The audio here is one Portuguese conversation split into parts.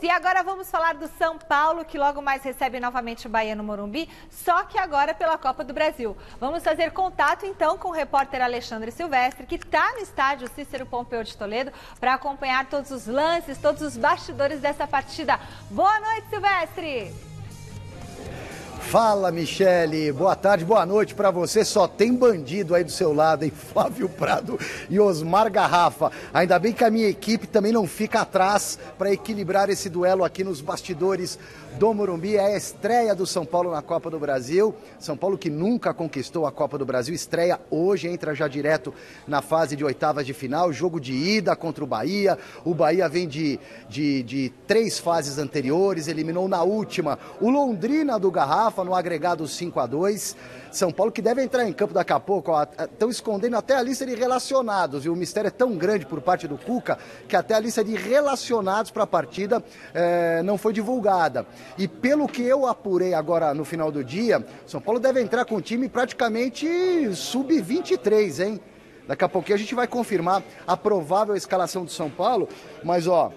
E agora vamos falar do São Paulo, que logo mais recebe novamente o Bahia no Morumbi, só que agora pela Copa do Brasil. Vamos fazer contato então com o repórter Alexandre Silvestre, que está no estádio Cícero Pompeu de Toledo, para acompanhar todos os lances, todos os bastidores dessa partida. Boa noite, Silvestre! Fala, Michele, boa tarde, boa noite pra você. Só tem bandido aí do seu lado, hein? Flávio Prado e Osmar Garrafa. Ainda bem que a minha equipe também não fica atrás para equilibrar esse duelo aqui nos bastidores do Morumbi. É a estreia do São Paulo na Copa do Brasil. São Paulo, que nunca conquistou a Copa do Brasil, estreia hoje, entra já direto na fase de oitavas de final. Jogo de ida contra o Bahia. O Bahia vem de 3 fases anteriores, eliminou na última o Londrina do Garrafa, no agregado 5-2. São Paulo que deve entrar em campo daqui a pouco. Estão escondendo até a lista de relacionados, e o mistério é tão grande por parte do Cuca que até a lista de relacionados para a partida não foi divulgada. E pelo que eu apurei agora no final do dia, São Paulo deve entrar com um time praticamente sub-23, hein? Daqui a pouquinho a gente vai confirmar a provável escalação do São Paulo, mas ó,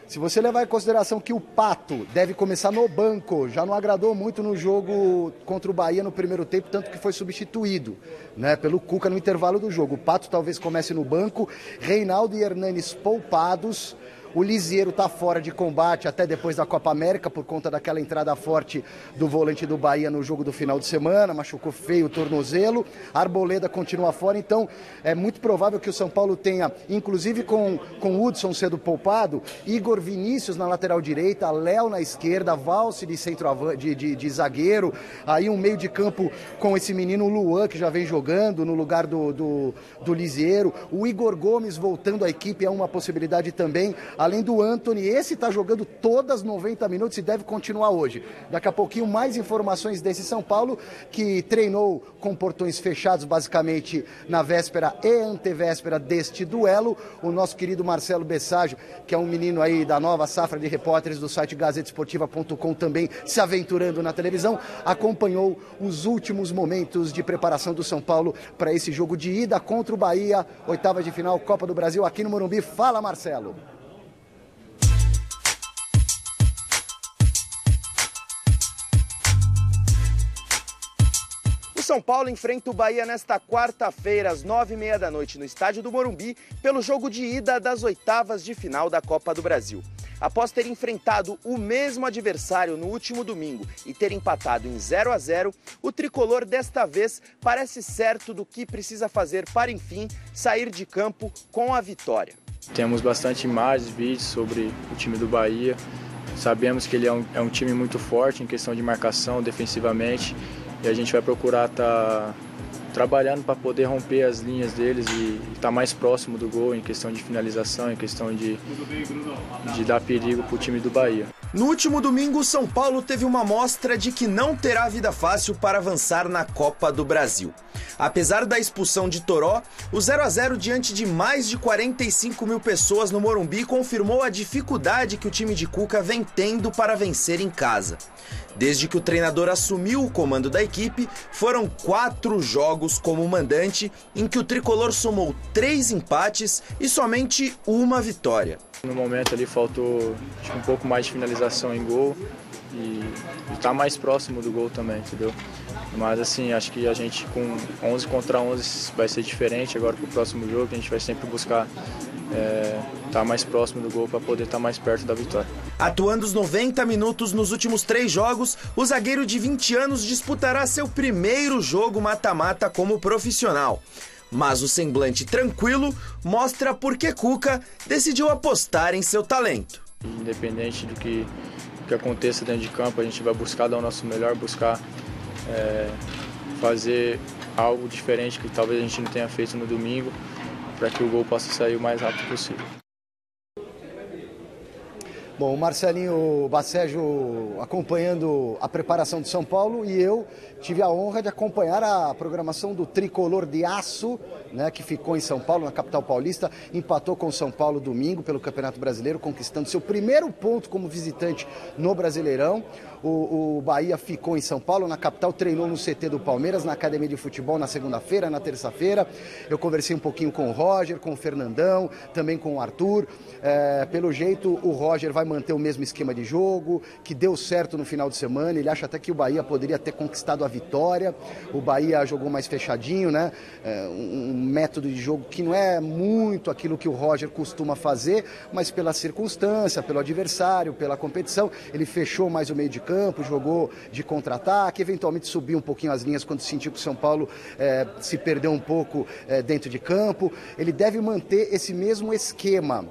se você levar em consideração que o Pato deve começar no banco, já não agradou muito no jogo contra o Bahia no primeiro tempo, tanto que foi substituído, né, pelo Cuca no intervalo do jogo. O Pato talvez comece no banco, Reinaldo e Hernanes poupados. O Lisieiro está fora de combate até depois da Copa América por conta daquela entrada forte do volante do Bahia no jogo do final de semana, machucou feio o tornozelo. Arboleda continua fora, então é muito provável que o São Paulo tenha, inclusive com o Hudson sendo poupado, Igor Vinícius na lateral direita, Léo na esquerda, Valse de centroavante, de zagueiro, aí um meio de campo com esse menino Luan, que já vem jogando no lugar do Lisieiro. O Igor Gomes voltando à equipe é uma possibilidade também, além do Antony. Esse está jogando todas 90 minutos e deve continuar hoje. Daqui a pouquinho mais informações desse São Paulo, que treinou com portões fechados basicamente na véspera e antevéspera deste duelo. O nosso querido Marcelo Bessaggio, que é um menino aí da nova safra de repórteres do site gazetesportiva.com, também se aventurando na televisão, acompanhou os últimos momentos de preparação do São Paulo para esse jogo de ida contra o Bahia, oitavas de final, Copa do Brasil, aqui no Morumbi. Fala, Marcelo! São Paulo enfrenta o Bahia nesta quarta-feira, às 9h30 da noite, no estádio do Morumbi, pelo jogo de ida das oitavas de final da Copa do Brasil. Após ter enfrentado o mesmo adversário no último domingo e ter empatado em 0-0, o tricolor desta vez parece certo do que precisa fazer para, enfim, sair de campo com a vitória. Temos bastante imagens, vídeos sobre o time do Bahia. Sabemos que ele é um time muito forte em questão de marcação, defensivamente. E a gente vai procurar estar trabalhando para poder romper as linhas deles e estar mais próximo do gol em questão de finalização, em questão de dar perigo para o time do Bahia. No último domingo, o São Paulo teve uma amostra de que não terá vida fácil para avançar na Copa do Brasil. Apesar da expulsão de Toró, o 0-0 diante de mais de 45 mil pessoas no Morumbi confirmou a dificuldade que o time de Cuca vem tendo para vencer em casa. Desde que o treinador assumiu o comando da equipe, foram 4 jogos como mandante, em que o tricolor somou 3 empates e somente uma vitória. No momento ali faltou um pouco mais de finalização em gol e estar mais próximo do gol também, entendeu? Mas assim, acho que a gente com 11 contra 11 vai ser diferente agora para o próximo jogo, a gente vai sempre buscar estar mais próximo do gol para poder estar mais perto da vitória. Atuando os 90 minutos nos últimos 3 jogos, o zagueiro de 20 anos disputará seu primeiro jogo mata-mata como profissional. Mas o semblante tranquilo mostra por que Cuca decidiu apostar em seu talento. Independente do que aconteça dentro de campo, a gente vai buscar dar o nosso melhor, buscar fazer algo diferente que talvez a gente não tenha feito no domingo, para que o gol possa sair o mais rápido possível. Bom, o Marcelinho Bessaggio acompanhando a preparação de São Paulo, e eu tive a honra de acompanhar a programação do Tricolor de Aço, né, que ficou em São Paulo, na capital paulista, empatou com o São Paulo domingo pelo Campeonato Brasileiro, conquistando seu primeiro ponto como visitante no Brasileirão. O Bahia ficou em São Paulo, na capital, treinou no CT do Palmeiras, na Academia de Futebol, na segunda-feira, na terça-feira. Eu conversei um pouquinho com o Roger, com o Fernandão, também com o Arthur. Pelo jeito, o Roger vai vai manter o mesmo esquema de jogo, que deu certo no final de semana. Ele acha até que o Bahia poderia ter conquistado a vitória. O Bahia jogou mais fechadinho, né? Um método de jogo que não é muito aquilo que o Roger costuma fazer, mas pela circunstância, pelo adversário, pela competição, ele fechou mais o meio de campo, jogou de contra-ataque, eventualmente subiu um pouquinho as linhas quando sentiu que o São Paulo se perdeu um pouco dentro de campo. Ele deve manter esse mesmo esquema,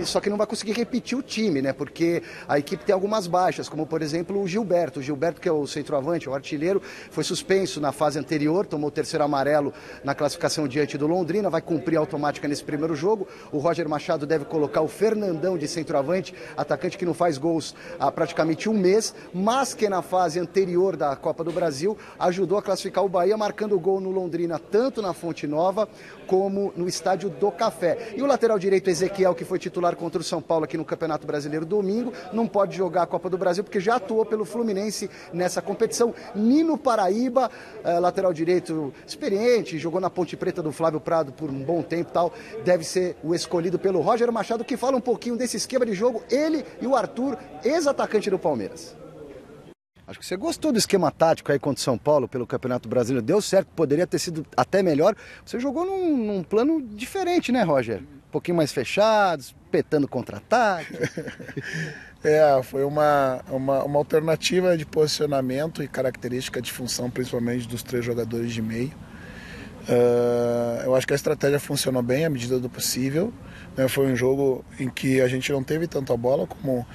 só que não vai conseguir repetir o time, né? Porque a equipe tem algumas baixas, como por exemplo o Gilberto, que é o centroavante, o artilheiro, foi suspenso na fase anterior, tomou o terceiro amarelo na classificação diante do Londrina, vai cumprir a automática nesse primeiro jogo. O Roger Machado deve colocar o Fernandão de centroavante, atacante que não faz gols há praticamente um mês, mas que na fase anterior da Copa do Brasil ajudou a classificar o Bahia, marcando o gol no Londrina, tanto na Fonte Nova como no Estádio do Café. E o lateral direito Ezequiel, que foi titular contra o São Paulo aqui no Campeonato Brasileiro domingo, não pode jogar a Copa do Brasil porque já atuou pelo Fluminense nessa competição. Nino Paraíba, lateral direito experiente, jogou na Ponte Preta do Flávio Prado por um bom tempo e tal, deve ser o escolhido pelo Roger Machado, que fala um pouquinho desse esquema de jogo, ele e o Arthur, ex-atacante do Palmeiras. Acho que você gostou do esquema tático aí contra o São Paulo pelo Campeonato Brasileiro. Deu certo, poderia ter sido até melhor. Você jogou num plano diferente, né, Roger? Um pouquinho mais fechado, espetando contra-ataque. Foi uma alternativa de posicionamento e característica de função, principalmente dos 3 jogadores de meio. Eu acho que a estratégia funcionou bem à medida do possível. Foi um jogo em que a gente não teve tanto a bola como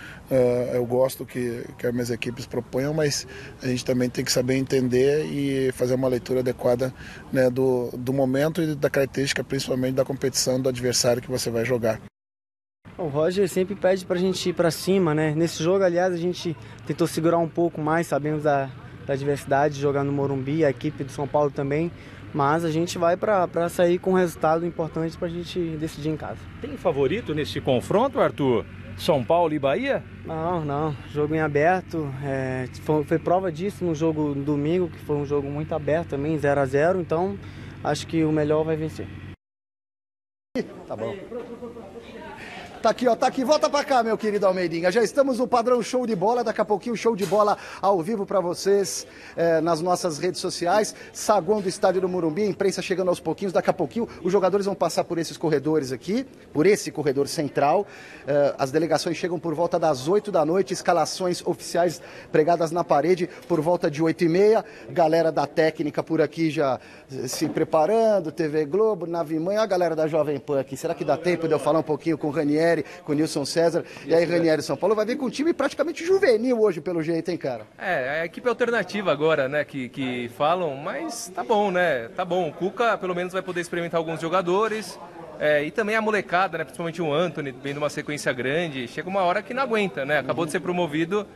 eu gosto que as minhas equipes proponham, mas a gente também tem que saber entender e fazer uma leitura adequada, né, do momento e da característica, principalmente da competição do adversário que você vai jogar. O Roger sempre pede para a gente ir para cima, né? Nesse jogo, aliás, a gente tentou segurar um pouco mais, sabemos da adversidade de jogar no Morumbi, a equipe do São Paulo também. Mas a gente vai para sair com um resultado importante para a gente decidir em casa. Tem favorito nesse confronto, Arthur? São Paulo e Bahia? Não. Jogo em aberto. Foi prova disso no jogo domingo, que foi um jogo muito aberto também, 0-0. Então, acho que o melhor vai vencer. Tá bom. Tá aqui, volta pra cá, meu querido Almeidinha. Já estamos no padrão show de bola, daqui a pouquinho show de bola ao vivo pra vocês nas nossas redes sociais. Saguão do Estádio do Morumbi, a imprensa chegando aos pouquinhos, daqui a pouquinho os jogadores vão passar por esses corredores aqui, por esse corredor central. As delegações chegam por volta das 8 da noite, escalações oficiais pregadas na parede por volta de 8h30. Galera da técnica por aqui já se preparando, TV Globo, Navimãe, a galera da Jovem Pan aqui. Será que dá tempo de eu falar um pouquinho com o Ranieri, com o Nilson César? E aí, Ranieri, São Paulo vai vir com um time praticamente juvenil hoje, pelo jeito, hein, cara? A equipe alternativa agora, né, que falam, mas tá bom, né? Tá bom, o Cuca pelo menos vai poder experimentar alguns jogadores, e também a molecada, né, principalmente o Antony, vem de uma sequência grande, chega uma hora que não aguenta, né? Acabou de ser promovido,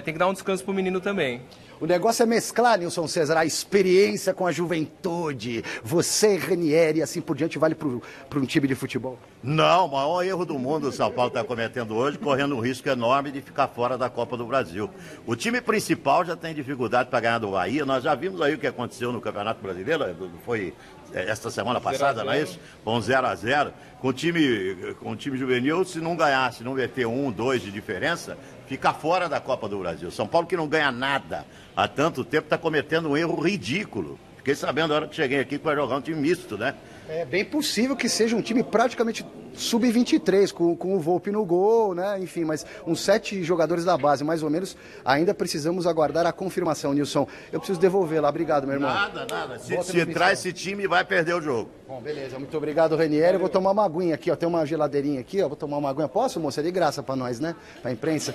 tem que dar um descanso pro menino também. O negócio é mesclar, Nilson César, a experiência com a juventude. Você, Ranieri, e assim por diante, vale para um time de futebol? Não, o maior erro do mundo o São Paulo está cometendo hoje, correndo um risco enorme de ficar fora da Copa do Brasil. O time principal já tem dificuldade para ganhar do Bahia. Nós já vimos aí o que aconteceu no Campeonato Brasileiro, foi esta semana passada, não é isso? Bom, 0-0. Com o time juvenil, se não ganhar, se não meter 1, 2 de diferença, fica fora da Copa do Brasil. São Paulo, que não ganha nada há tanto tempo, está cometendo um erro ridículo. Fiquei sabendo na hora que cheguei aqui que vai jogar um time misto, né? É bem possível que seja um time praticamente sub-23, com o Volpi no gol, né? Enfim, mas uns 7 jogadores da base, mais ou menos. Ainda precisamos aguardar a confirmação, Nilson. Eu preciso devolver lá. Obrigado, meu irmão. Nada. Se traz esse time, vai perder o jogo. Bom, beleza. Muito obrigado, Ranieri. Eu vou tomar uma aguinha aqui, ó. Tem uma geladeirinha aqui, ó. Vou tomar uma aguinha. Posso, moça? É de graça pra nós, né? Pra imprensa.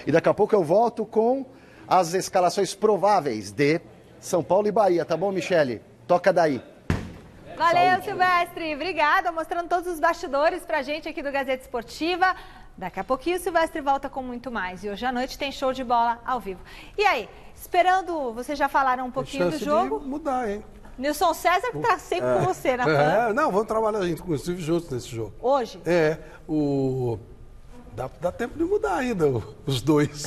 E daqui a pouco eu volto com as escalações prováveis de São Paulo e Bahia. Tá bom, Michele? Toca daí. Valeu, Saúde. Silvestre. Obrigada. Mostrando todos os bastidores pra gente aqui do Gazeta Esportiva. Daqui a pouquinho o Silvestre volta com muito mais. E hoje à noite tem show de bola ao vivo. E aí, esperando, vocês já falaram um pouquinho do jogo? De mudar, hein? Nilson César que tá sempre com você na Pan. Não, vamos trabalhar junto com o Steve juntos nesse jogo. Hoje? O Dá tempo de mudar ainda os dois.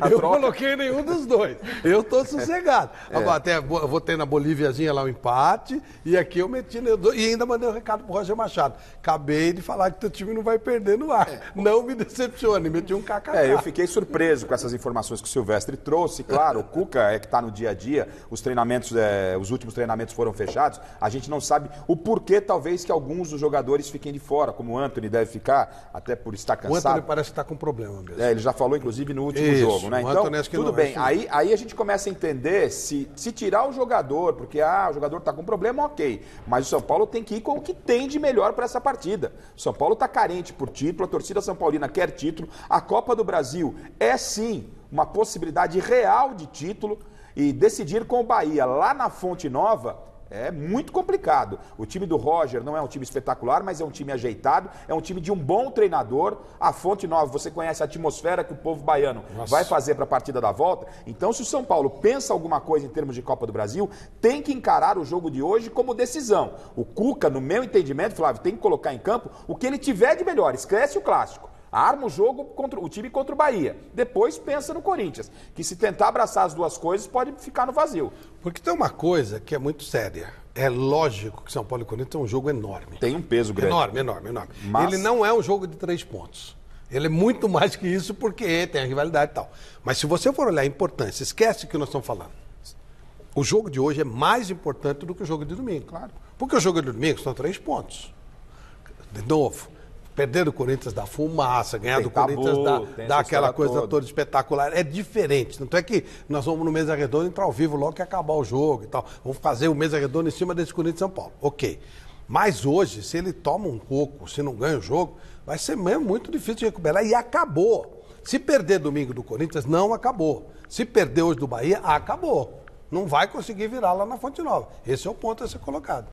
Eu coloquei nenhum dos dois. Eu tô sossegado. Até eu votei na Bolíviazinha lá o empate e aqui eu meti e ainda mandei um recado pro Roger Machado. Acabei de falar que teu time não vai perder no ar. Não me decepcione, meti um kkk. Eu fiquei surpreso com essas informações que o Silvestre trouxe. Claro, o Cuca é que tá no dia a dia, os treinamentos, os últimos treinamentos foram fechados. A gente não sabe o porquê, talvez, que alguns dos jogadores fiquem de fora, como o Anthony deve ficar, até por estar cansado. O Anthony parece que está com problema mesmo. Ele já falou, inclusive, no último jogo, né? Então, tudo bem. Aí a gente começa a entender se tirar o jogador, porque o jogador está com problema, ok. Mas o São Paulo tem que ir com o que tem de melhor para essa partida. O São Paulo está carente por título, a torcida São Paulina quer título. A Copa do Brasil é, sim, uma possibilidade real de título. E decidir com o Bahia lá na Fonte Nova é muito complicado. O time do Roger não é um time espetacular, mas é um time ajeitado, é um time de um bom treinador. A Fonte Nova, você conhece a atmosfera que o povo baiano vai fazer para a partida da volta. Então, se o São Paulo pensa alguma coisa em termos de Copa do Brasil, tem que encarar o jogo de hoje como decisão. O Cuca, no meu entendimento, Flávio, tem que colocar em campo o que ele tiver de melhor. Esquece o clássico. Arma o jogo contra o time contra o Bahia. Depois pensa no Corinthians, que se tentar abraçar as duas coisas pode ficar no vazio. Porque tem uma coisa que é muito séria. É lógico que São Paulo e Corinthians é um jogo enorme. Tem um peso grande. Enorme. Mas... Ele não é um jogo de 3 pontos. Ele é muito mais que isso porque tem a rivalidade e tal. Mas se você for olhar a importância, esquece o que nós estamos falando. O jogo de hoje é mais importante do que o jogo de domingo. Claro. Porque o jogo de domingo são 3 pontos. De novo. Perder do Corinthians dá fumaça, ganhar do Corinthians dá aquela coisa toda espetacular. É diferente. Tanto é que nós vamos no Mesa Redonda entrar ao vivo logo que acabar o jogo e tal. Vamos fazer o Mesa Redonda em cima desse Corinthians São Paulo. Ok. Mas hoje, se ele toma um coco, se não ganha o jogo, vai ser mesmo muito difícil de recuperar. E acabou. Se perder domingo do Corinthians, não acabou. Se perder hoje do Bahia, acabou. Não vai conseguir virar lá na Fonte Nova. Esse é o ponto a ser colocado.